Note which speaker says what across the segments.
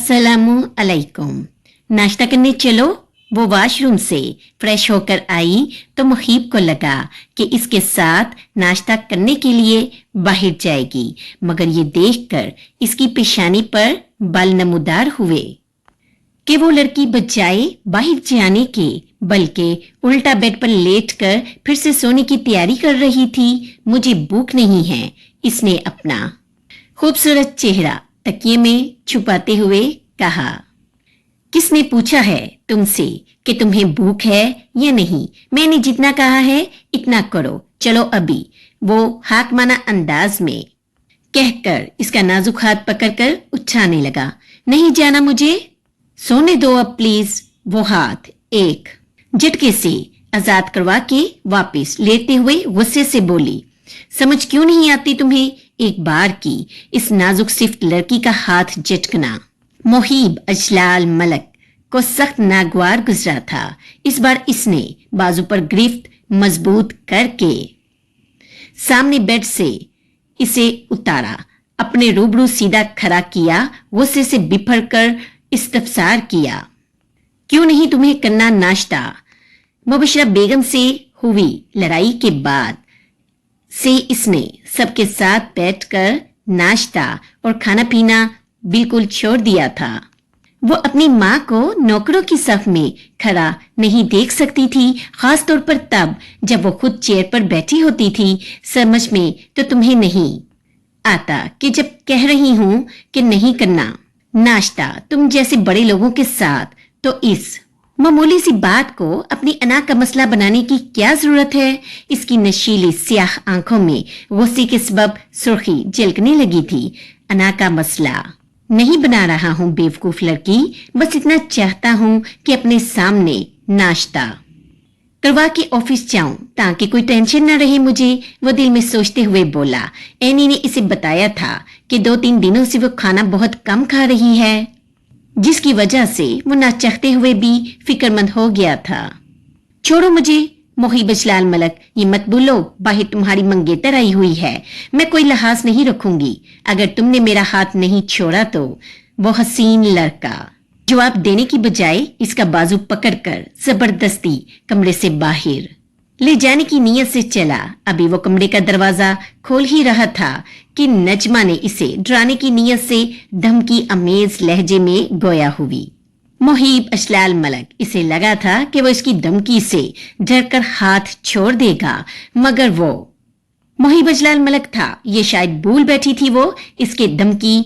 Speaker 1: अस्सलामु अलैकुम। नाश्ता करने चलो। वो वॉशरूम से फ्रेश होकर आई तो मुहीब को लगा कि इसके साथ नाश्ता करने के लिए बाहर जाएगी, मगर ये देखकर इसकी पेशानी पर बाल नमूदार हुए कि वो लड़की बजाय बाहर जाने के बल्कि उल्टा बेड पर लेटकर फिर से सोने की तैयारी कर रही थी। मुझे भूख नहीं है, इसने अपना खूबसूरत चेहरा तकिए में छुपाते हुए कहा। किसने पूछा है तुमसे कि तुम्हें भूख है या नहीं? मैंने जितना कहा है इतना करो, चलो अभी। वो हाकमाना अंदाज में कहकर इसका नाजुक हाथ पकड़कर उठाने लगा। नहीं जाना मुझे, सोने दो अब प्लीज। वो हाथ एक झटके से आजाद करवा के वापस लेते हुए गुस्से से बोली, समझ क्यों नहीं आती तुम्हें एक बार की इस नाजुक सिफ्त लड़की का हाथ झटकना? मुहीब अजलाल मलक को सख्त नागवार गुजरा था। इस बार इसने बाजू पर गिरफ्त मजबूत करके सामने बेड से इसे उतारा, अपने रूबरू सीधा खड़ा किया, गुस्से से बिफर कर इस्तफसार किया, क्यों नहीं तुम्हें करना नाश्ता? मुबशरा बेगम से हुई लड़ाई के बाद से इसने सबके साथ बैठकर नाश्ता और खाना पीना बिल्कुल छोड़ दिया था। वो अपनी माँ को नौकरों की सफ में खड़ा नहीं देख सकती थी, खास तौर पर तब जब वो खुद चेयर पर बैठी होती थी। समझ में तो तुम्हें नहीं आता कि जब कह रही हूं कि नहीं करना नाश्ता तुम जैसे बड़े लोगों के साथ, तो इस मामूली सी बात को अपनी अना का मसला बनाने की क्या जरूरत है? इसकी नशीली स्याह आंखों में गुस्से के सबब सुर्खी झलकने लगी थी। अना का मसला नहीं बना रहा हूं बेवकूफ लड़की, बस इतना चाहता हूं कि अपने सामने नाश्ता करवा के ऑफिस जाऊं ताकि कोई टेंशन न रहे मुझे। वो दिल में सोचते हुए बोला। एनी ने इसे बताया था कि 2-3 दिनों से वो खाना बहुत कम खा रही है, जिसकी वजह से वो ना चाहते हुए भी फिक्रमंद हो गया था। छोड़ो मुझे मुहीब अजलाल मलक, ये मत बोलो बाहर तुम्हारी मंगेतर आई हुई है, मैं कोई लिहाज नहीं रखूंगी अगर तुमने मेरा हाथ नहीं छोड़ा तो। वो हसीन लड़का जवाब देने की बजाय इसका बाजू पकड़कर जबरदस्ती कमरे से बाहर ले जाने की नीयत से चला। अभी वो कमरे का दरवाजा खोल ही रहा था कि नजमा ने इसे डराने की नीयत से धमकी अमेज लहजे में गोया हुई। मुहीब अजलाल मलक, इसे लगा था कि वो इसकी धमकी से डरकर हाथ छोड़ देगा, मगर वो मुहीब अजलाल मलक था, ये शायद भूल बैठी थी। वो इसकी धमकी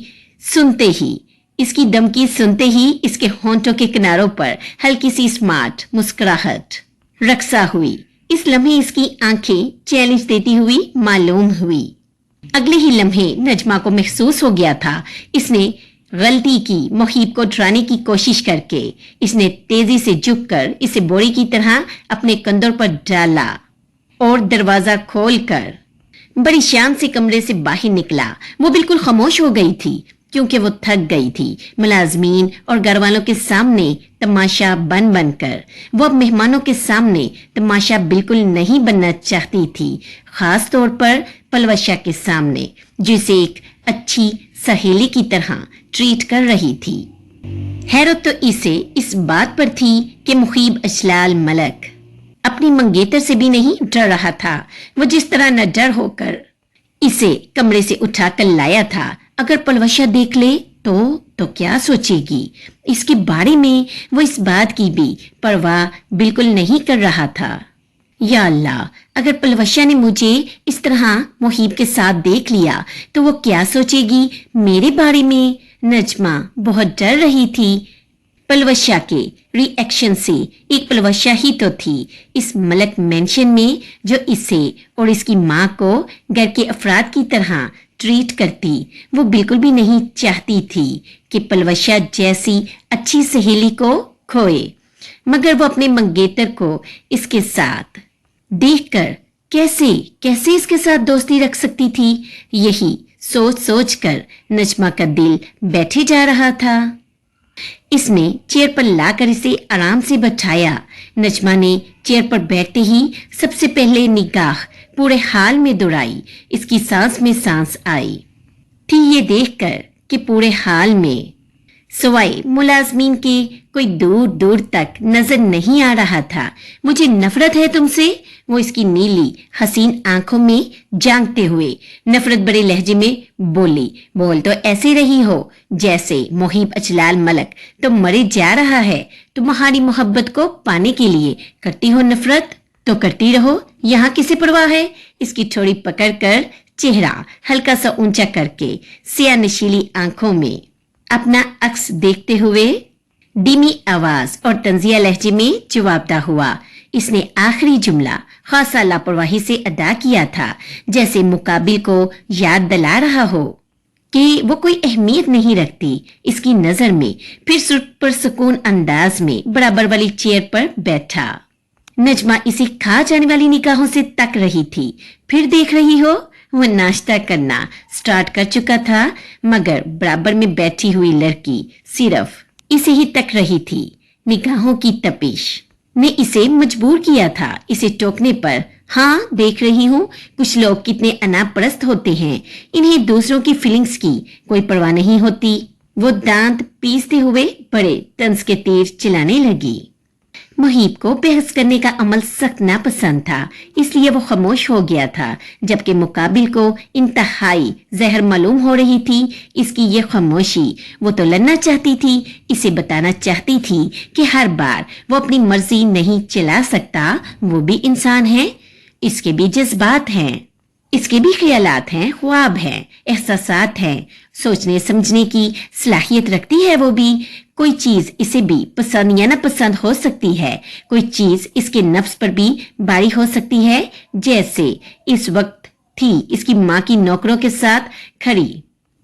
Speaker 1: सुनते ही इसके होंठों के किनारों पर हल्की सी स्मार्ट मुस्कुराहट रक्सा हुई। इस लम्हे इसकी आंखें चैलेंज देती हुई मालूम हुई। अगले ही लम्हे नजमा को महसूस हो गया था इसने गलती की। मुहीब को डराने की कोशिश करके इसने तेजी से झुककर इसे बोरी की तरह अपने कंधों पर डाला और दरवाजा खोलकर बड़ी शान से कमरे से बाहर निकला। वो बिल्कुल खामोश हो गई थी क्योंकि वो थक गई थी मुलाजमीन और घर वालों के सामने तमाशा बन कर। वो अब मेहमानों के सामने तमाशा बिल्कुल नहीं बनना चाहती थी, खास तौर पर पलवशा के सामने, जिसे एक अच्छी सहेली की तरह ट्रीट कर रही थी। हैरत तो इसे इस बात पर थी कि मुहीब अजलाल मलक अपनी मंगेतर से भी नहीं डर रहा था। वो जिस तरह न डर होकर इसे कमरे से उठाकर लाया था, अगर पलवशा देख ले तो क्या सोचेगी? इसके बारे में वो इस बात की भी परवाह बिल्कुल नहीं कर रहा था। या अल्लाह, अगर पलवशा ने मुझे इस तरह मुहीब के साथ देख लिया तो वो क्या सोचेगी मेरे बारे में? नजमा बहुत डर रही थी पलवशा के रिएक्शन से। एक पलवशा ही तो थी इस मलक मेंशन में जो इसे और इसकी माँ को घर के अफराद की तरह ट्रीट करती। वो बिल्कुल भी नहीं चाहती थी कि पलवशा जैसी अच्छी सहेली को खोए, मगर वो अपने मंगेतर को इसके साथ देखकर कैसे इसके साथ दोस्ती रख सकती थी? यही सोच कर नजमा का दिल बैठे जा रहा था। इसने चेयर पर लाकर इसे आराम से बैठाया। नजमा ने चेयर पर बैठते ही सबसे पहले निगाह पूरे हाल में दौड़ाई। इसकी सांस में सांस आई थी ये देखकर कि पूरे हाल में सवाए मुलाजमीन के कोई दूर दूर तक नजर नहीं आ रहा था। मुझे नफरत है तुमसे, वो इसकी नीली हसीन आंखों में झांकते हुए नफरत भरे लहजे में बोली। बोल तो ऐसे रही हो जैसे मुहीब अजलाल मलक तो मरे जा रहा है। तुम्हारी मोहब्बत को पाने के लिए करती हो नफरत, तो करती रहो, यहाँ किसे परवाह है। इसकी ठोड़ी पकड़कर चेहरा हल्का सा ऊंचा करके सिया नशीली आंखों में अपना अक्स देखते हुए धीमी आवाज और तंजिया लहजे में जवाबदा हुआ। इसने आखिरी जुमला खासा लापरवाही से अदा किया था, जैसे मुकाबिल को याद दिला रहा हो कि वो कोई अहमियत नहीं रखती इसकी नजर में। फिर पुरसुकून अंदाज में बराबर वाली चेयर पर बैठा। नजमा इसे खा जाने वाली निगाहों से तक रही थी। फिर देख रही हो, वो नाश्ता करना स्टार्ट कर चुका था, मगर बराबर में बैठी हुई लड़की सिर्फ इसे ही तक रही थी। निगाहों की तपिश ने इसे मजबूर किया था इसे टोकने पर। हाँ, देख रही हूँ कुछ लोग कितने अनापरस्त होते हैं, इन्हें दूसरों की फीलिंग्स की कोई परवाह नहीं होती। वो दांत पीसते हुए बड़े तंज के तीर चलाने लगी। मुहीब को बहस करने का अमल सख्त नापसंद था, इसलिए वो खामोश हो गया था, जबकि मुकाबिल को इंतहाई जहर मालूम हो रही थी इसकी ये खामोशी। वो तो लड़ना चाहती थी, इसे बताना चाहती थी कि हर बार वो अपनी मर्जी नहीं चला सकता, वो भी इंसान है, इसके भी जज्बात हैं, इसके भी ख्यालात हैं, ख्वाब हैं, एहसासात हैं, सोचने समझने की सलाहियत रखती है। वो भी कोई चीज इसे भी पसंद या ना पसंद हो सकती है, कोई चीज इसके नफ्स पर भी बारी हो सकती है, जैसे इस वक्त थी इसकी माँ की नौकरों के साथ खड़ी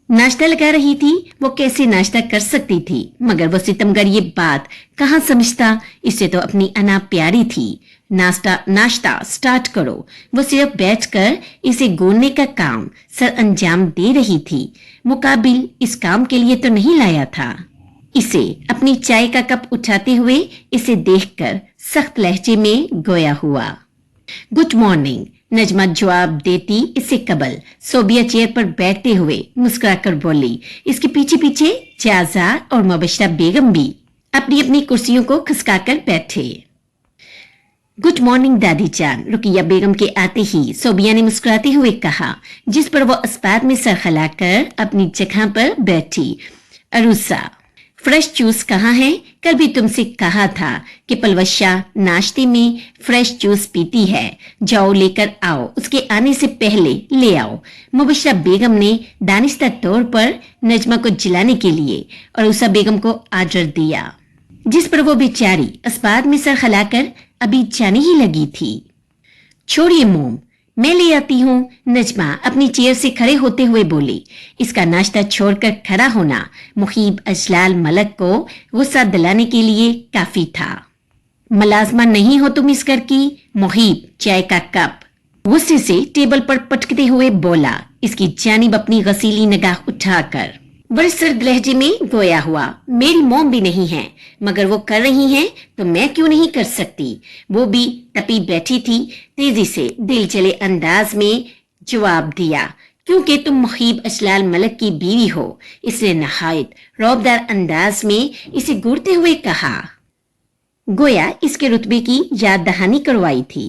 Speaker 1: नाश्ता लगा रही थी। वो कैसे नाश्ता कर सकती थी, मगर वो सितमगर ये बात कहाँ समझता, इससे तो अपनी अना प्यारी थी। नाश्ता स्टार्ट करो। वो सिर्फ बैठकर इसे गोलने का काम सर अंजाम दे रही थी, मुकाबिल इस काम के लिए तो नहीं लाया था। इसे अपनी चाय का कप उठाते हुए इसे देखकर सख्त लहजे में गोया हुआ। गुड मॉर्निंग, नजमा जवाब देती इससे कबल सोबिया चेयर पर बैठते हुए मुस्कुराकर बोली। इसके पीछे पीछे जाजा और मुबशरा बेगम भी अपनी अपनी कुर्सियों को खिसकाकर बैठे। गुड मॉर्निंग दादी जान, रुकिया बेगम के आते ही सोबिया ने मुस्कुराते हुए कहा, जिस पर वो अस्पात में सर खिलाकर अपनी जगह पर बैठी। अरुसा, फ्रेश जूस कहाँ है? कल भी तुमसे कहा था कि पलवशा नाश्ते में फ्रेश जूस पीती है, जाओ लेकर आओ, उसके आने से पहले ले आओ। मुबशरा बेगम ने दानिस्ता तौर पर नजमा को जिलाने के लिए अरुसा बेगम को आर्डर दिया, जिस पर वो बेचारी अस्पात में सर खिलाकर अभी जाने ही लगी थी। छोड़िए मोम, मैं ले आती हूँ, नजमा अपनी चेयर से खड़े होते हुए बोली। इसका नाश्ता छोड़कर खड़ा होना मुहीब अजलाल मलक को गुस्सा दिलाने के लिए काफी था। मलाजमा नहीं हो तुम इस घर की? मुहीब चाय का कप गुस्से से टेबल पर पटकते हुए बोला, इसकी जानिब अपनी गसीली निगाह उठाकर बड़े सर्द लहजे में गोया हुआ। मेरी मोम भी नहीं है, मगर वो कर रही हैं तो मैं क्यों नहीं कर सकती? वो भी तपी बैठी थी, तेजी से दिल चले अंदाज में जवाब दिया, क्योंकि तुम मुहीब अजलाल मलक की बीवी हो। इसने नहायत रौबदार अंदाज में इसे घूरते हुए कहा, गोया इसके रुतबे की याद दहानी करवाई थी।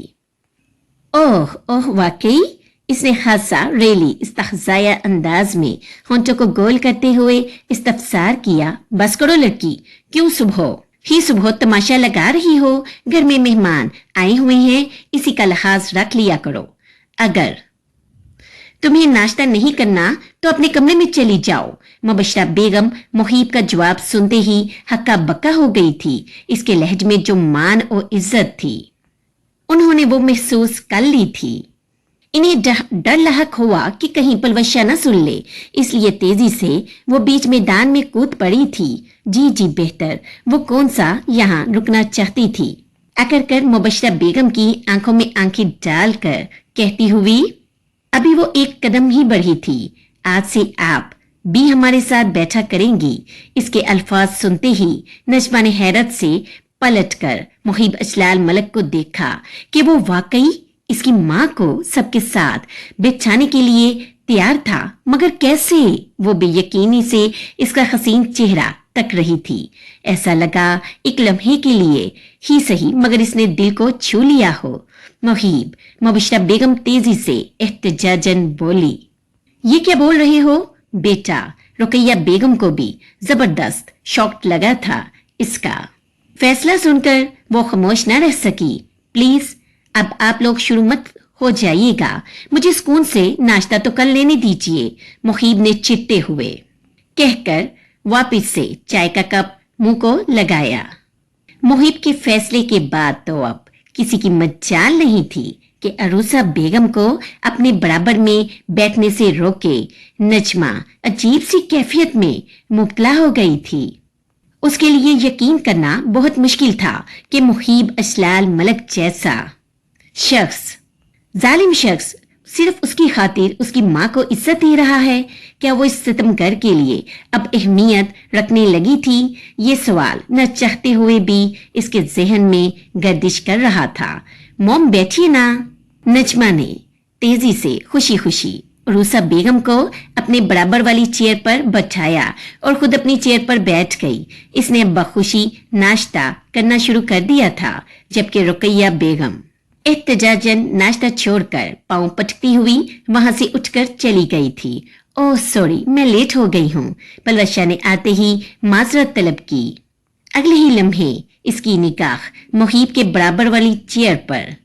Speaker 1: ओह ओह, वाकई? इसने हासा रेली इस्तहज़ाया अंदाज में होंठों को गोल करते हुए इस्तफसार किया। बस करो लड़की, क्यों सुबह तमाशा लगा रही हो? घर में मेहमान आए हुए हैं, इसी का लिहाज रख लिया करो। अगर तुम्हें नाश्ता नहीं करना तो अपने कमरे में चली जाओ। मुबशरा बेगम मुहीब का जवाब सुनते ही हक्का बक्का हो गई थी। इसके लहज में जो मान और इज्जत थी उन्होंने वो महसूस कर ली थी। इन्हें डर लहक हुआ कि कहीं पलवशा न सुन ले, इसलिए तेजी से वो बीच मैदान में कूद पड़ी थी। जी बेहतर, वो कौन सा यहाँ रुकना चाहती थी। आकर कर मुबशरा बेगम की आंखों में आंखें डालकर कहती हुई, अभी वो एक कदम ही बढ़ी थी, आज से आप भी हमारे साथ बैठा करेंगी। इसके अल्फाज सुनते ही नजमा ने हैरत से पलटकर मुहीब अजलाल मलक को देखा कि वो वाकई इसकी माँ को सबके साथ बिठाने के लिए तैयार था, मगर कैसे? वो बेयकीनी से इसका हसीन चेहरा तक रही थी। ऐसा लगा एक लम्हे के लिए ही सही मगर इसने दिल को छू लिया हो। मुहीब, मुबशरा बेगम तेजी से एहतजाजन बोली। ये क्या बोल रहे हो बेटा? रुकैया बेगम को भी जबरदस्त शॉक लगा था इसका। फैसला सुनकर वो खामोश न रह सकी। प्लीज अब आप लोग शुरू मत हो जाइएगा, मुझे सुकून से नाश्ता तो कर लेने दीजिए, मुहीब ने चिढ़ते हुए कहकर वापस से चाय का कप मुंह को लगाया। मुहीब के फैसले के बाद तो अब किसी की मजाल नहीं थी कि अरूसा बेगम को अपने बराबर में बैठने से रोके। नजमा अजीब सी कैफियत में मुब्तला हो गई थी। उसके लिए यकीन करना बहुत मुश्किल था कि मुहीब असलाल मलक जैसा शख्स, जालिम शख्स, सिर्फ उसकी खातिर उसकी माँ को इज्जत दे रहा है। क्या वो इस सितमगर के लिए अब अहमियत रखने लगी थी? ये सवाल न चाहते हुए भी इसके जहन में गर्दिश कर रहा था। मॉम बैठिए ना, नजमा ने तेजी से खुशी खुशी रूसा बेगम को अपने बराबर वाली चेयर पर बैठाया और खुद अपनी चेयर पर बैठ गई। इसने अब बखुशी नाश्ता करना शुरू कर दिया था, जबकि रुकैया बेगम एहतजाजन नाश्ता छोड़कर पांव पटकती हुई वहां से उठकर चली गई थी। ओह सॉरी, मैं लेट हो गई हूँ, पलवशा ने आते ही माजरत तलब की। अगले ही लम्हे इसकी निगाह मुहीब के बराबर वाली चेयर पर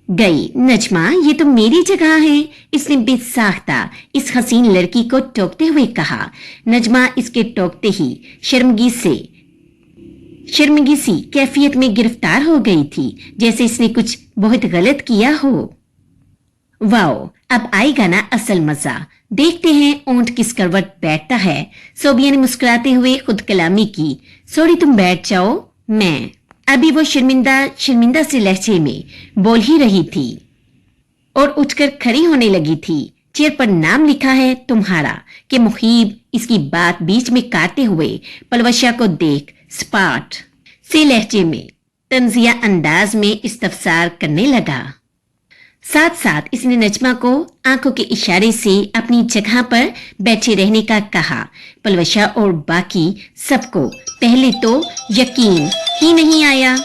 Speaker 1: गई। नजमा, ये तो मेरी जगह है, इसने बेसाख्ता इस हसीन लड़की को टोकते हुए कहा। नजमा इसके टोकते ही शर्मिंगी सी कैफियत में गिरफ्तार हो गई थी, जैसे इसने कुछ बहुत गलत किया हो। वाओ, अब आएगा ना असल मजा, देखते हैं ऊंट किस करवट बैठता है। सोबिया ने मुस्कुराते हुए खुद कलामी की। सॉरी, तुम बैठ जाओ, मैं अभी वो शर्मिंदा से लहजे में बोल ही रही थी और उठकर खड़ी होने लगी थी। चेयर पर नाम लिखा है तुम्हारा, कि मुहीब इसकी बात बीच में काटते हुए पलवशा को देख स्पाट से लहजे में तंजिया अंदाज में इस्तफसार करने लगा। साथ साथ इसने नजमा को आंखों के इशारे से अपनी जगह पर बैठे रहने का कहा। पलवशा और बाकी सबको पहले तो यकीन ही नहीं आया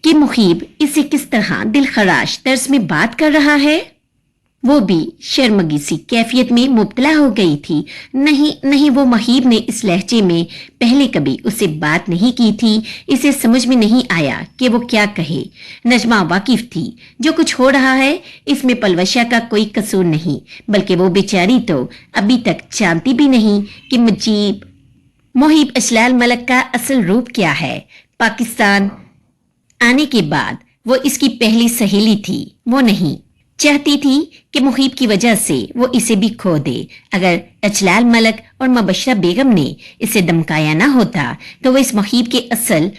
Speaker 1: कि मुहीब इसे किस तरह दिलखराश तर्ज में बात कर रहा है। वो भी शर्मगी सी कैफियत में मुब्तला हो गई थी। नहीं, वो मुहीब ने इस लहजे में पहले कभी उससे बात नहीं की थी। इसे समझ में नहीं आया कि वो क्या कहे। नजमा वाकिफ थी जो कुछ हो रहा है इसमें पलवशा का कोई कसूर नहीं, बल्कि वो बेचारी तो अभी तक जानती भी नहीं कि मुहीब असलाल मलक का असल रूप क्या है। पाकिस्तान आने के बाद वो इसकी पहली सहेली थी। वो नहीं चाहती थी कि मुहीब की वजह से वो इसे भी खो दे। अगर अजलाल मलक और मुबशरा बेगम ने इसे धमकाया ना होता तो वो इस मुहीब के असल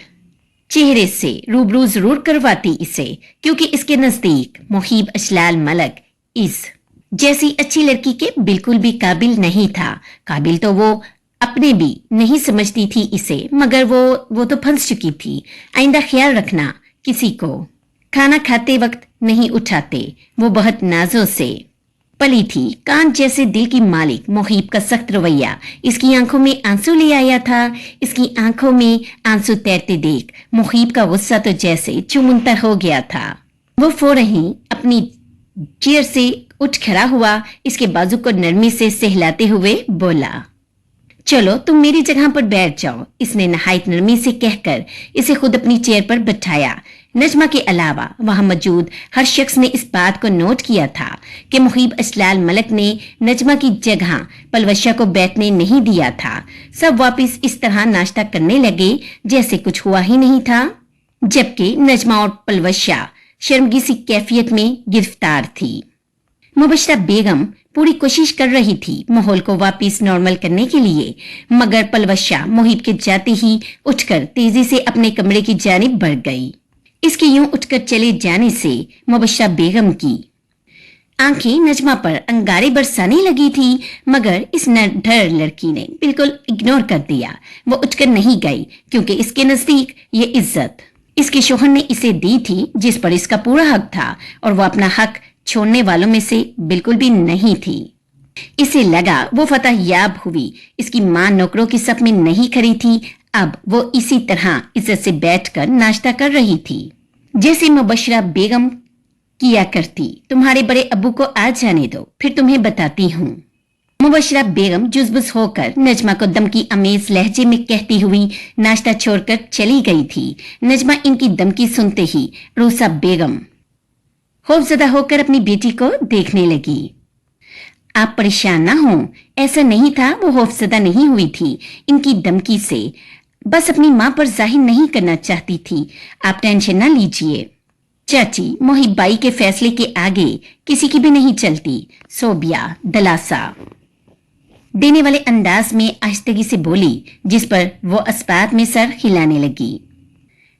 Speaker 1: चेहरे से रूबरू जरूर करवाती इसे, क्योंकि इसके नजदीक मुहीब अजलाल मलक इस जैसी अच्छी लड़की के बिल्कुल भी काबिल नहीं था। काबिल तो वो अपने भी नहीं समझती थी इसे, मगर वो तो फंस चुकी थी। आइंदा ख्याल रखना, किसी को खाना खाते वक्त नहीं उठाते। वो बहुत नाजों से पली थी। कान जैसे दिल की मालिक मुहीब का सख्त रवैया इसकी आंखों में आंसू ले आया था। इसकी आंखों में आंसू तैरते देख मुहीब का गुस्सा तो जैसे चुमुनतर हो गया था। वो फौरन ही अपनी चेयर से उठ खड़ा हुआ, इसके बाजू को नरमी से सहलाते हुए बोला, चलो तुम मेरी जगह पर बैठ जाओ। इसने नहायत नरमी से कहकर इसे खुद अपनी चेयर पर बैठाया। नजमा के अलावा वहां मौजूद हर शख्स ने इस बात को नोट किया था कि मुहीब असलाल मलक ने नजमा की जगह पलवशा को बैठने नहीं दिया था। सब वापस इस तरह नाश्ता करने लगे जैसे कुछ हुआ ही नहीं था, जबकि नजमा और पलवशा शर्मगी सी कैफियत में गिरफ्तार थी। मुबशरा बेगम पूरी कोशिश कर रही थी माहौल को वापस नॉर्मल करने के लिए, मगर पलवशा मुहीब के जाते ही उठकर तेजी से अपने कमरे की जानिब बढ़ गई। इसके यूं उठकर चले जाने से मुबशरा बेगम की आंखें नजमा पर अंगारे बरसाने लगी थी, मगर इस नरढर लड़की ने बिल्कुल इग्नोर कर दिया। वो उठकर नहीं गई क्योंकि इसके नजदीक ये इज्जत इसके शोहर ने इसे दी थी जिस पर इसका पूरा हक था, और वो अपना हक छोड़ने वालों में से बिल्कुल भी नहीं थी। इसे लगा वो फतह याब हुई। इसकी मां नौकरों की सफ में नहीं खड़ी थी, अब वो इसी तरह इज्जत से बैठकर नाश्ता कर रही थी जैसे मुबशरा बेगम किया करती। तुम्हारे बड़े अब्बू को आ जाने दो, फिर तुम्हें बताती हूँ। मुबशरा बेगम जुज़बुज़ होकर नजमा को दमकी अमेज लहजे में कहती हुई नाश्ता छोड़कर चली गई थी। नजमा इनकी दमकी सुनते ही रूसा बेगम खौफजदा होकर अपनी बेटी को देखने लगी। आप परेशान ना हो, ऐसा नहीं था, वो खौफजदा नहीं हुई थी इनकी धमकी से, बस अपनी मां पर जाहिर नहीं करना चाहती थी। आप टेंशन ना लीजिए। चाची मोहिब बाई के फैसले के आगे किसी की भी नहीं चलती। सोबिया दलासा देने वाले अंदाज में आहिस्तगी से बोली, जिस पर वो अस्पात में सर हिलाने लगी।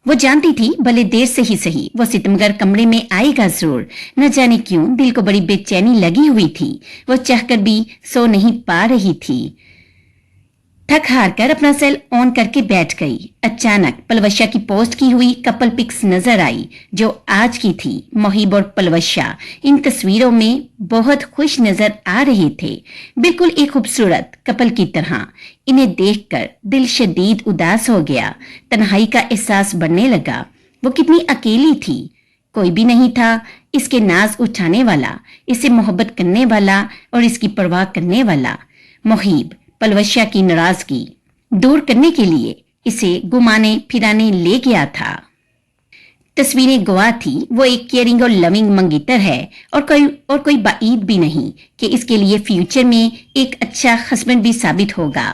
Speaker 1: वो जानती थी भले देर से ही सही वो सितमगर कमरे में आएगा जरूर। न जाने क्यों दिल को बड़ी बेचैनी लगी हुई थी। वो चाहकर भी सो नहीं पा रही थी। थक हार कर अपना सेल ऑन करके बैठ गई। अचानक पलवशा की पोस्ट की हुई कपल पिक्स नजर आई जो आज की थी। मोहिब और पलवशा इन तस्वीरों में बहुत खुश नजर आ रहे थे, बिल्कुल एक खूबसूरत कपल की तरह। इन्हें देखकर दिल शदीद उदास हो गया। तन्हाई का एहसास बढ़ने लगा। वो कितनी अकेली थी, कोई भी नहीं था इसके नाज उठाने वाला, इससे मोहब्बत करने वाला और इसकी परवाह करने वाला। मोहिब पलवशा की नाराजगी दूर करने के लिए इसे घुमाने फिराने ले गया था। तस्वीरें गवाह थी वो एक केयरिंग और लविंग मंगेतर है और कोई बाईद भी नहीं कि इसके लिए फ्यूचर में एक अच्छा हस्बैंड भी साबित होगा।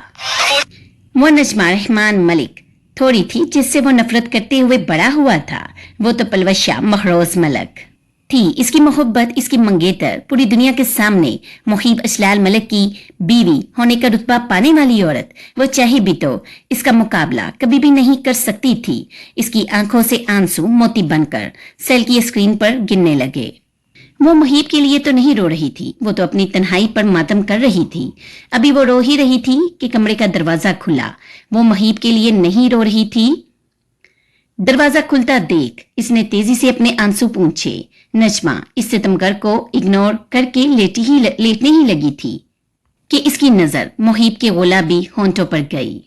Speaker 1: वो नजमा रहमान मलिक थोड़ी थी जिससे वो नफरत करते हुए बड़ा हुआ था। वो तो पलवशा महरोज मलक थी। इसकी मोहब्बत, इसकी मंगेतर, पूरी दुनिया के सामने मुहीब अशलाल मलिक की बीवी होने का रुतबा पाने वाली औरत। वो चाहे भी तो इसका मुकाबला कभी भी नहीं कर सकती थी। इसकी आंखों से आंसू मोती बनकर सेल की स्क्रीन पर गिरने लगे। वो मुहीब के लिए तो नहीं रो रही थी, वो तो अपनी तन्हाई पर मातम कर रही थी। अभी वो रो ही रही थी कि कमरे का दरवाजा खुला। वो मुहीब के लिए नहीं रो रही थी। दरवाजा खुलता देख इसने तेजी से अपने आंसू पूंछे। नजमा इस सितमगर को इग्नोर करके लेटने ही लगी थी कि इसकी नजर मुहीब के गुलाबी होंठों पर गई।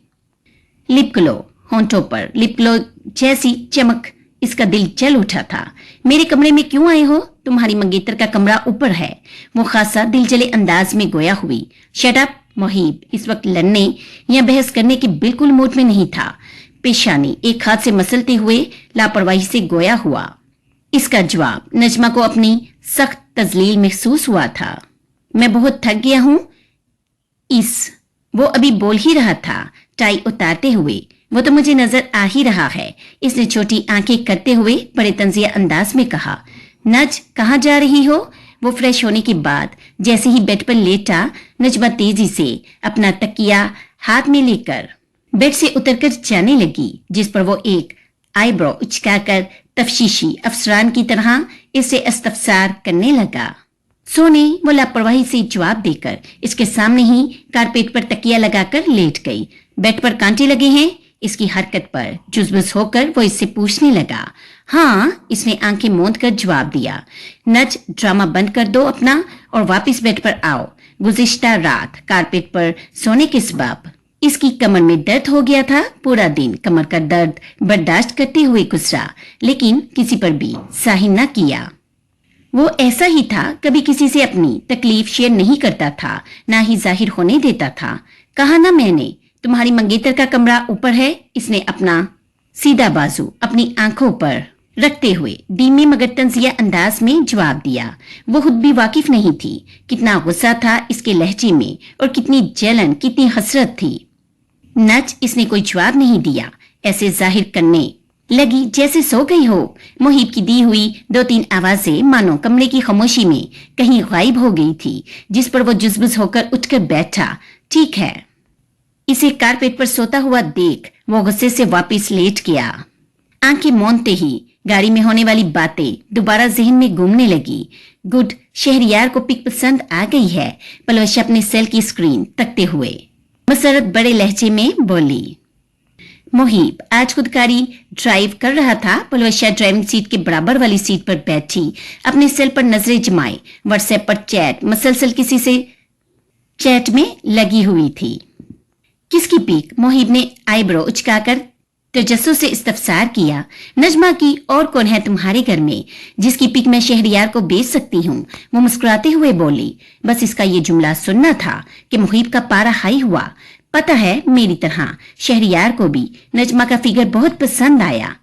Speaker 1: लिप ग्लो होंठों पर लिप ग्लो जैसी चमक, इसका दिल जल उठा था। मेरे कमरे में क्यों आए हो? तुम्हारी मंगेतर का कमरा ऊपर है। वो खासा दिल जले अंदाज में गोया हुई। Shut up. मुहीब इस वक्त लड़ने या बहस करने के बिल्कुल मूड में नहीं था। पेशानी एक हाथ से मसलते हुए लापरवाही से गोया हुआ। इसका जवाब नजमा को अपनी सख्त तजलील महसूस हुआ था। मैं बहुत थक गया हूं। वो अभी बोल ही रहा था टाई उतारते हुए। वो तो मुझे नजर आ ही रहा है। इसने छोटी आंखें करते हुए बड़े तंजिया अंदाज में कहा। नज कहाँ जा रही हो? वो फ्रेश होने के बाद जैसे ही बेड पर लेटा, नजमा तेजी से अपना तकिया हाथ में लेकर बेड से उतरकर जाने लगी, जिस पर वो एक आईब्रो उचकाकर तफ्शीशी अफसरान की तरह इसे इस्तफसार करने लगा। सोने वो लापरवाही से जवाब देकर इसके सामने ही कारपेट पर तकिया लगाकर लेट गई। बेड पर कांटे लगे हैं? इसकी हरकत पर जुज़बुज़ होकर वो इससे पूछने लगा। हाँ, इसने आंखें मूंद कर जवाब दिया। नज ड्रामा बंद कर दो अपना और वापस बेड पर आओ। गुज़िश्ता रात कारपेट पर सोने के सबब इसकी कमर में दर्द हो गया था। पूरा दिन कमर का दर्द बर्दाश्त करते हुए गुजरा, लेकिन किसी पर भी जाहिर न किया। वो ऐसा ही था, कभी किसी से अपनी तकलीफ शेयर नहीं करता था, ना ही जाहिर होने देता था। कहा ना मैंने, तुम्हारी मंगेतर का कमरा ऊपर है। इसने अपना सीधा बाजू अपनी आंखों पर रखते हुए धीमे मगर तंजिया अंदाज में जवाब दिया। वो खुद भी वाकिफ नहीं थी कितना गुस्सा था इसके लहजे में और कितनी जलन, कितनी हसरत थी। नज इसने कोई जवाब नहीं दिया, ऐसे जाहिर करने लगी जैसे सो गई हो। मुहीब की दी हुई 2-3 आवाजें मानो कमरे की खामोशी में कहीं गायब हो गई थी, जिस पर वो जुज़बुज़ होकर उठकर बैठा। ठीक है। इसे कारपेट पर सोता हुआ देख वो गुस्से से वापस लेट गया। आंखें मूंदते ही गाड़ी में होने वाली बातें दोबारा जहन में घूमने लगी। गुड, शहरियार को पिक पसंद आ गई है। पलवशा अपने सेल की स्क्रीन तकते हुए मसरत बड़े लहजे में बोली। मुहीब आज खुदकारी ड्राइव कर रहा था। पलवशा ड्राइविंग सीट के बराबर वाली सीट पर बैठी अपने सेल पर नजरें जमाए। व्हाट्सएप पर चैट मसलसल किसी से चैट में लगी हुई थी। किसकी पीक? मुहीब ने आईब्रो उचकाकर तजस्सुस से इस्तफसार किया। नजमा की। और कौन है तुम्हारे घर में जिसकी पिक मैं शहरियार को बेच सकती हूँ? वो मुस्कुराते हुए बोली। बस इसका ये जुमला सुनना था कि मुहीब का पारा हाई हुआ। पता है, मेरी तरह शहरियार को भी नजमा का फिगर बहुत पसंद आया।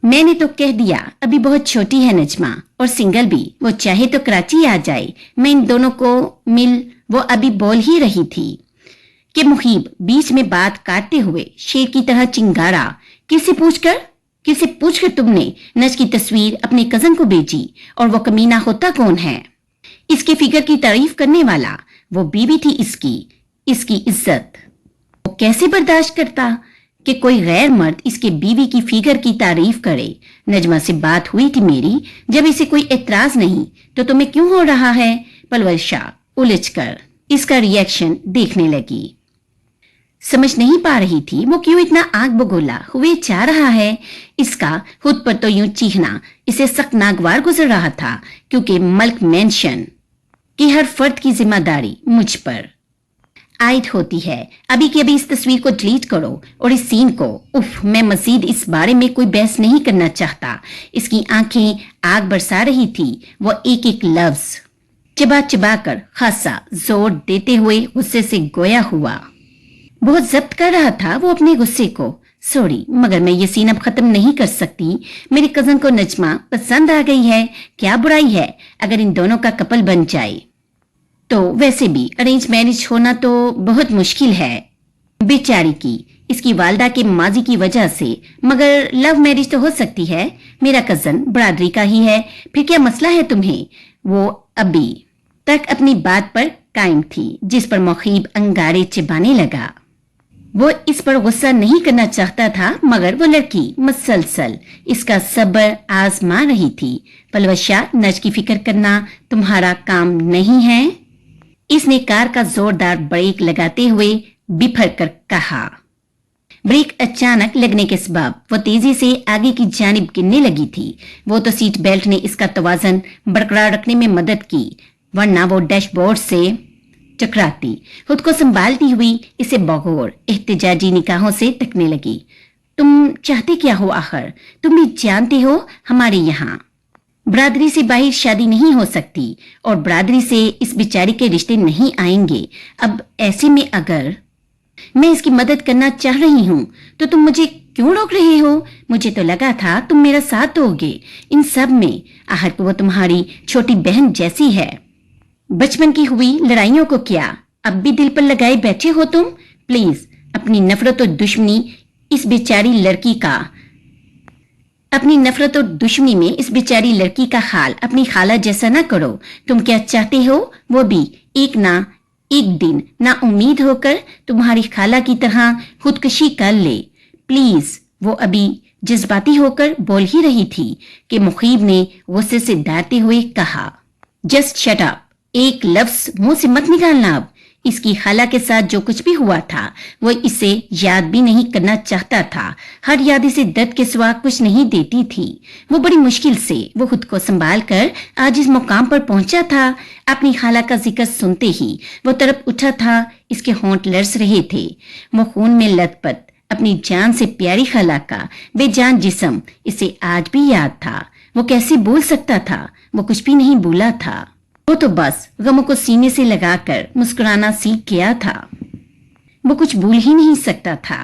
Speaker 1: मैंने तो कह दिया, अभी बहुत छोटी है नजमा, और सिंगल भी। वो चाहे तो कराची आ जाए, मैं इन दोनों को मिल। वो अभी बोल ही रही थी कि मुहीब बीच में बात काटते हुए शेर की तरह चिंगारा। किसे पूछकर तुमने नज की तस्वीर अपने कजन को भेजी? और वो कमीना होता कौन है? इसके फिगर की तारीफ करने वाला। वो बीवी थी इसकी इज्जत वो कैसे बर्दाश्त करता कि कोई गैर मर्द इसके बीवी की फिगर की तारीफ करे? नजमा से बात हुई थी मेरी, जब इसे कोई एतराज नहीं तो तुम्हें क्यों हो रहा है? पलवशा उलझकर इसका रिएक्शन देखने लगी। समझ नहीं पा रही थी वो क्यों इतना आग बगोला हुए जा रहा है। इसका खुद पर तो यूं चीखना इसे सख्त नागवार गुजर रहा था, क्योंकि मल्क मेंशन की हर फर्द की जिम्मेदारी मुझ पर आयद होती है। अभी के अभी इस तस्वीर को डिलीट करो और इस सीन को। उफ, मैं मजीद इस बारे में कोई बहस नहीं करना चाहता। इसकी आंखें आग बरसा रही थी। वो एक एक लफ्ज चबा चबा कर खासा जोर देते हुए गुस्से से गोया हुआ। बहुत जब्त कर रहा था वो अपने गुस्से को। सॉरी, मगर मैं ये सीन अब खत्म नहीं कर सकती। मेरे कजन को नजमा पसंद आ गई है। क्या बुराई है अगर इन दोनों का कपल बन जाए? तो वैसे भी अरेंज मैरिज होना तो बहुत मुश्किल है बेचारी की, इसकी वालदा के माजी की वजह से। मगर लव मैरिज तो हो सकती है। मेरा कजन बरादरी का ही है, फिर क्या मसला है तुम्हें? वो अभी तक अपनी बात पर कायम थी, जिस पर मुहीब अंगारे चिबाने लगा। वो इस पर गुस्सा नहीं करना चाहता था, मगर वो लड़की मसलसल इसका सब्र आजमा रही थी। पलवशा, नज की फिक्र करना तुम्हारा काम नहीं है? इसने कार का जोरदार ब्रेक लगाते हुए बिफर कर कहा। ब्रेक अचानक लगने के सबब वो तेजी से आगे की जानिब गिरने लगी थी। वो तो सीट बेल्ट ने इसका तवाजन बरकरार रखने में मदद की, वरना वो डैशबोर्ड से टकराती। खुद को संभालती हुई इसे बगौर एहतजाजी निगाहों से तकने लगी। तुम चाहते क्या हो आखिर? तुम भी जानते हो हमारे यहाँ बरादरी से बाहर शादी नहीं हो सकती, और बरादरी से इस बेचारी के रिश्ते नहीं आएंगे। अब ऐसे में अगर मैं इसकी मदद करना चाह रही हूँ तो तुम मुझे क्यों रोक रहे हो? मुझे तो लगा था तुम मेरा साथ दोगे इन सब में। आहर वो तुम्हारी छोटी बहन जैसी है। बचपन की हुई लड़ाइयों को क्या अब भी दिल पर लगाए बैठे हो तुम? प्लीज अपनी नफरत और दुश्मनी इस बेचारी में इस बेचारी लड़की का हाल अपनी खाला जैसा ना करो। तुम क्या चाहते हो? वो भी एक दिन ना उम्मीद होकर तुम्हारी खाला की तरह खुदकशी कर ले। प्लीज। वो अभी जज्बाती होकर बोल ही रही थी कि मुहीब ने गुस्से से दाते हुए कहा, जस्ट शट अप। एक लफ्ज मुंह से मत निकालना। अब इसकी खाला के साथ जो कुछ भी हुआ था वो इसे याद भी नहीं करना चाहता था। हर याद इसे दर्द के सिवा कुछ नहीं देती थी। वो बड़ी मुश्किल से वो खुद को संभाल कर आज इस मुकाम पर पहुंचा था। अपनी खाला का जिक्र सुनते ही वो तड़प उठा था। इसके होंठ लरस रहे थे। वो खून में लथपथ अपनी जान से प्यारी खाला का बेजान जिस्म इसे आज भी याद था। वो कैसे बोल सकता था? वो कुछ भी नहीं बोला था। वो तो बस गमों को सीने से लगाकर मुस्कुराना सीख गया था। वो कुछ भूल ही नहीं सकता था।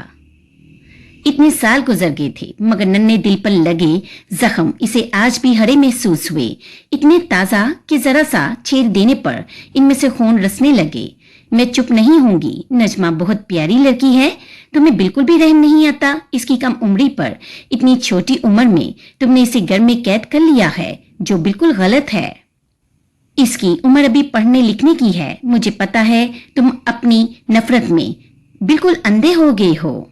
Speaker 1: इतने साल गुजर गए थे, मगर नन्हे दिल पर लगे जख्म इसे आज भी हरे महसूस हुए, इतने ताजा कि जरा सा छेद देने पर इनमें से खून रसने लगे। मैं चुप नहीं होंगी। नजमा बहुत प्यारी लड़की है। तुम्हें बिल्कुल भी रहम नहीं आता इसकी कम उम्री पर। इतनी छोटी उम्र में तुमने इसे घर में कैद कर लिया है, जो बिल्कुल गलत है। इसकी उम्र अभी पढ़ने लिखने की है। मुझे पता है तुम अपनी नफरत में बिल्कुल अंधे हो गए हो,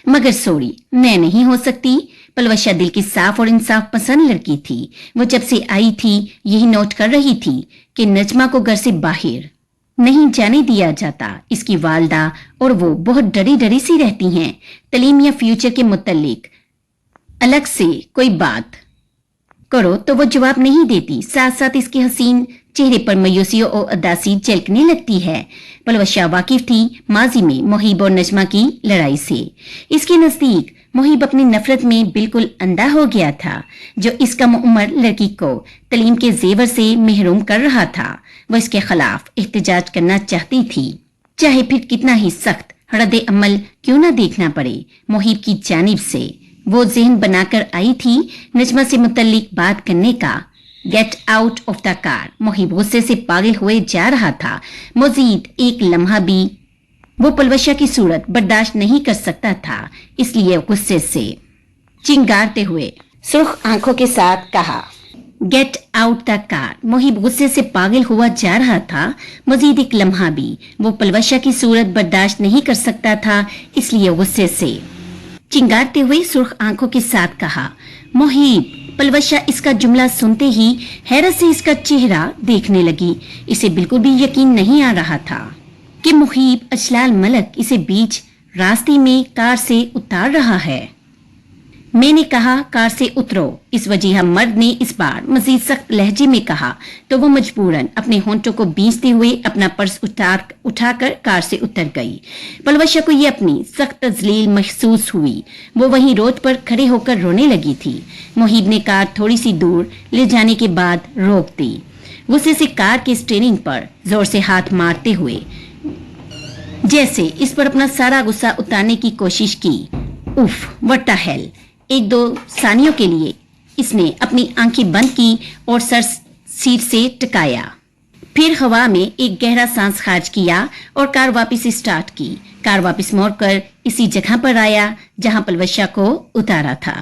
Speaker 1: मगर सॉरी, मैं नहीं हो सकती। पलवशा दिल की साफ और इंसाफ पसंद लड़की थी। वो जब से आई थी यही नोट कर रही थी कि नजमा को घर से बाहर नहीं जाने दिया जाता। इसकी वालदा और वो बहुत डरी डरी सी रहती हैं। तलीम या फ्यूचर के मुतल्लिक अलग से कोई बात करो तो वो जवाब नहीं देती। साथ साथ इसके हसीन चेहरे पर मायूसी और उदासी झलकने लगती है। पलवशा वाकिफ थी माजी में मुहीब और नजमा की लड़ाई से। इसके नजदीक मुहीब अपनी नफरत में बिल्कुल अंधा हो गया था। जो इस कम उम्र लड़की को तालीम के जेवर से महरूम कर रहा था, वो इसके खिलाफ एहतजाज करना चाहती थी, चाहे फिर कितना ही सख्त रद्द अमल क्यों न देखना पड़े। मुहीब की जानिब से वो ज़हन बनाकर आई थी नजमा से मुतल्लिक बात करने का। Get out of the car. Muhib गुस्से से पागल हुए जा रहा था। मजीद एक लम्हा भी वो पलवशा की सूरत बर्दाश्त नहीं कर सकता था, इसलिए गुस्से से चिंगारते हुए सुर्ख आंखों के साथ कहा, get out the car. Muhib गुस्से से पागल हुआ जा रहा था। मजीद एक लम्हा भी वो पलवशा की सूरत बर्दाश्त नहीं कर सकता था, इसलिए गुस्से से चिंगारते हुए सुर्ख आंखों के साथ कहा, मुहीब। पलवशा इसका जुमला सुनते ही हैरत से इसका चेहरा देखने लगी। इसे बिल्कुल भी यकीन नहीं आ रहा था कि मुहीब अजलाल मलक इसे बीच रास्ते में कार से उतार रहा है। मैंने कहा कार से उतरो। इस वजह मर्द ने इस बार मजीद सख्त लहजे में कहा तो वो मजबूरन अपने होंठों को बींचते हुए अपना पर्स उठाकर कार से उतर गई। पलवशा को ये अपनी सख्त तजलील महसूस हुई। वो वहीं रोड पर खड़े होकर रोने लगी थी। मुहीब ने कार थोड़ी सी दूर ले जाने के बाद रोक दी। गुस्से से कार के स्टीयरिंग पर जोर से हाथ मारते हुए जैसे इस पर अपना सारा गुस्सा उतारने की कोशिश की। उफ, व्हाट द हेल। एक दो सानियों के लिए इसने अपनी आंखें बंद की और सर सीट से टकाया। फिर हवा में एक गहरा सांस खारिज किया और कार वापस स्टार्ट की। कार वापस मोड़कर इसी जगह पर आया जहां पलवशा को उतारा था।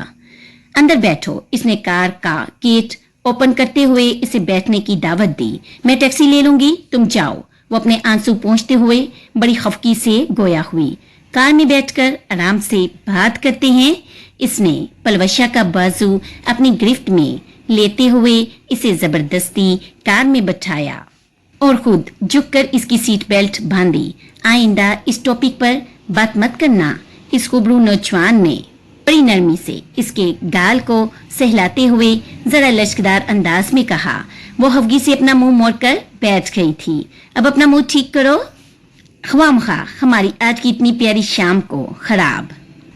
Speaker 1: अंदर बैठो। इसने कार का गेट ओपन करते हुए इसे बैठने की दावत दी। मैं टैक्सी ले लूंगी, तुम जाओ। वो अपने आंसू पोंछते हुए बड़ी खफकी से गोया हुई। कार में बैठकर आराम से बात करते हैं। इसने पलवशा का बाजू अपनी गिरफ्त में लेते हुए इसे जबरदस्ती कार में बैठाया और खुद झुककर इसकी सीट बेल्ट बांधी। आइंदा इस टॉपिक पर बात मत करना। इस खूबरू नौजवान ने बड़ी नरमी से इसके गाल को सहलाते हुए जरा लचकदार अंदाज में कहा। वो हवगी से अपना मुंह मोड़कर बैठ गई थी। अब अपना मुंह ठीक करो। ख्वामखा हमारी आज की इतनी प्यारी शाम को खराब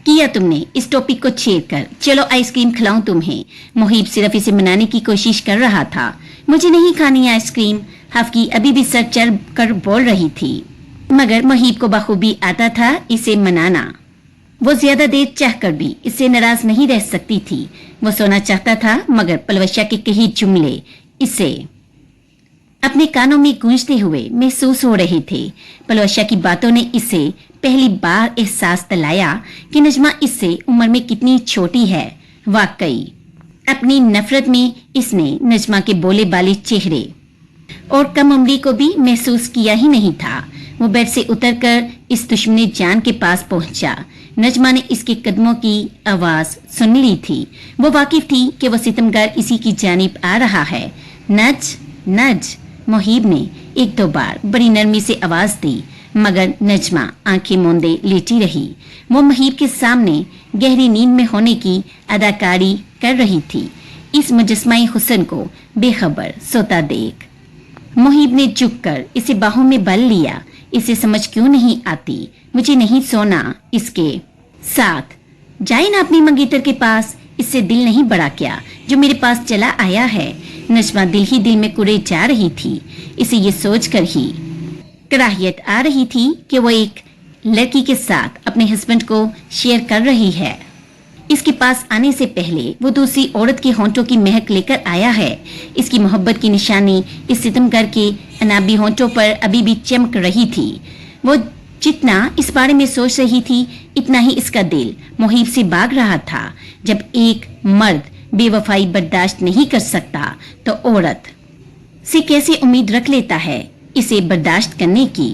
Speaker 1: किया तुमने इस टॉपिक को छेड़ कर। चलो आइसक्रीम खिलाऊं तुम्हें। मुहीब सिर्फ इसे मनाने की कोशिश कर रहा था। मुझे नहीं खानी आइसक्रीम। हफ्की अभी भी सर चढ़ कर बोल रही थी, मगर मुहीब को बखूबी आता था इसे मनाना। वो ज्यादा देर चाहकर भी इससे नाराज नहीं रह सकती थी। वो सोना चाहता था, मगर पलवशा के कई जुमले इसे अपने कानों में गूंजते हुए महसूस हो रहे थे। पलवशा की बातों ने इसे पहली बार एहसास दिलाया कि नजमा इससे उम्र में कितनी छोटी है। वाकई अपनी नफरत में इसने नजमा के बोले बाले चेहरे और कम उम्री को भी महसूस किया ही नहीं था। वो बेड से उतरकर इस दुश्मन जान के पास पहुंचा। नजमा ने इसके कदमों की आवाज सुन ली थी। वो वाकिफ थी कि वो सितमगार इसी की जानिब आ रहा है। नज नज, मुहीब ने एक दो बार बड़ी नरमी से आवाज दी, मगर नजमा आंखें मूंदे लेटी रही। वो मुहीब के सामने गहरी नींद में होने की अदाकारी कर रही थी। इस मुजस्माई हुस्न को बेखबर सोता देख मुहीब ने झुककर इसे बाहों में बल लिया। इसे समझ क्यों नहीं आती, मुझे नहीं सोना इसके साथ। जाए ना अपनी मंगेतर के पास। इससे दिल नहीं बड़ा क्या जो मेरे पास चला आया है। नजमा दिल ही दिल में कुरे जा रही थी। इसे ये सोचकर ही कराहियत आ रही थी कि वो एक लड़की के साथ अपने हस्बैंड को शेयर कर रही है। इसके पास आने से पहले वो दूसरी औरत के होंठों की महक लेकर आया है। इसकी मोहब्बत की निशानी इस सितमगर के अनाबी होंठों पर अभी भी चमक रही थी। वो जितना इस बारे में सोच रही थी, इतना ही इसका दिल मुहीब से भाग रहा था। जब एक मर्द बेवफाई बर्दाश्त नहीं कर सकता तो औरत से कैसे उम्मीद रख लेता है इसे बर्दाश्त करने की।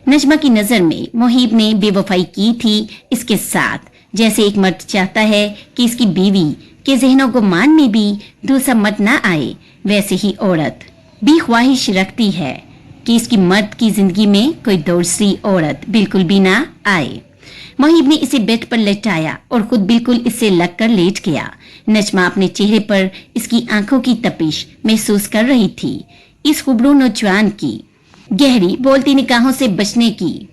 Speaker 1: नजमा की नजर में मुहीब ने बेवफाई की थी इसके साथ। जैसे एक मर्द चाहता है कि इसकी बीवी के जहनों को मान में भी दूसरा मर्द ना आए, वैसे ही औरत भी ख्वाहिश रखती है कि इसकी मर्द की जिंदगी में कोई दूसरी औरत बिल्कुल भी ना आए। मुहीब ने इसे बेड पर लेटाया और खुद बिल्कुल इससे लगकर लेट गया। नजमा अपने चेहरे पर इसकी आंखों की तपिश महसूस कर रही थी। इस खूबरू नौजवान की गहरी बोलती निगाहों से बचने की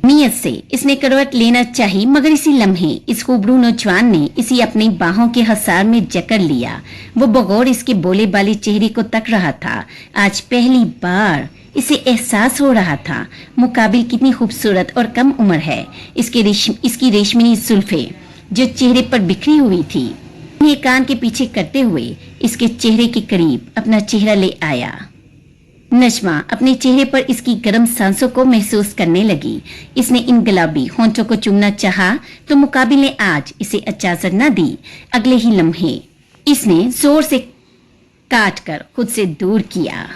Speaker 1: नीयत से इसने करवट लेना चाही, मगर इसी लम्हे इस खूबरू नौजवान ने इसी अपनी बाहों के हसार में जकड़ लिया। वो बगौर इसके बोले बाले चेहरे को तक रहा था। आज पहली बार इसे एहसास हो रहा था मुकाबिल कितनी खूबसूरत और कम उम्र है। इसकी रेशमी जुल्फे जो चेहरे पर बिखरी हुई थी, इन्हें कान के पीछे करते हुए इसके चेहरे के करीब अपना चेहरा ले आया। नजमा अपने चेहरे पर इसकी गर्म सांसों को महसूस करने लगी। इसने इन गुलाबी होंठों को चूमना चाहा तो मुकाबिल ने आज इसे इजाजत न दी। अगले ही लम्हे इसने जोर से काट कर खुद से दूर किया।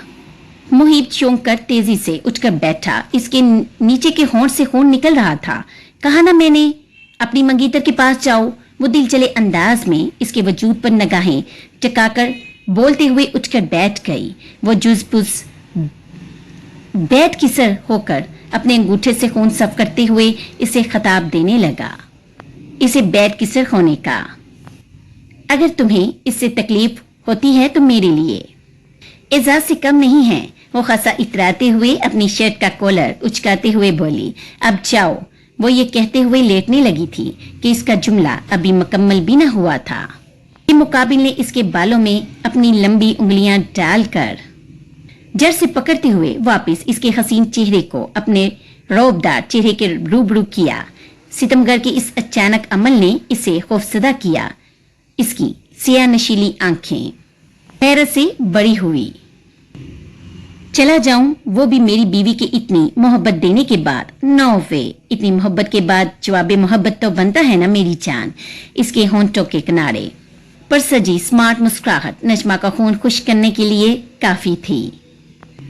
Speaker 1: मुहीब चौंक कर तेजी से उठकर बैठा। इसके नीचे के होंठ से खून निकल रहा था। कहा ना मैंने अपनी मंगीतर के पास जाओ। वो दिल चले अंदाज में इसके वजूद पर निगाहें टिकाकर बोलते हुए उठकर बैठ गई। वो जुज़-बुज़ बैठ किसर होकर अपने अंगूठे से खून साफ करते हुए इसे खिताब देने लगा। इसे बैठ किसर होने का। अगर तुम्हें इससे तकलीफ होती है तो मेरे लिए एजाज से कम नहीं है। वो खसा इतराते हुए अपनी शर्ट का कॉलर उचकाते हुए बोली, अब जाओ। वो ये कहते हुए लेटने लगी थी कि इसका जुमला अभी मुकम्मल भी न हुआ था कि मुकाबिल ने इसके बालों में अपनी लंबी उंगलियां डालकर जड़ से पकड़ते हुए वापस इसके हसीन चेहरे को अपने रौबदार चेहरे के रूबरू किया। सितमगर के इस अचानक अमल ने इसे खौफजदा किया। इसकी सियाह नशीली आंखें हैरत से बड़ी हुई। चला जाऊं, वो भी मेरी बीवी के इतनी मोहब्बत देने के बाद। नो वे, इतनी मोहब्बत के बाद जवाब मोहब्बत तो बनता है ना मेरी जान। इसके होंठों के किनारे पर सजी स्मार्ट मुस्कुराहट नजमा का खून खुश करने के लिए काफी थी।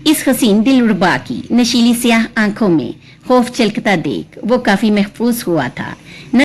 Speaker 1: इस हसीन दिलरुबा की नशीली सियाह आंखों में खौफ चलकता देख वो काफी महफूज हुआ था।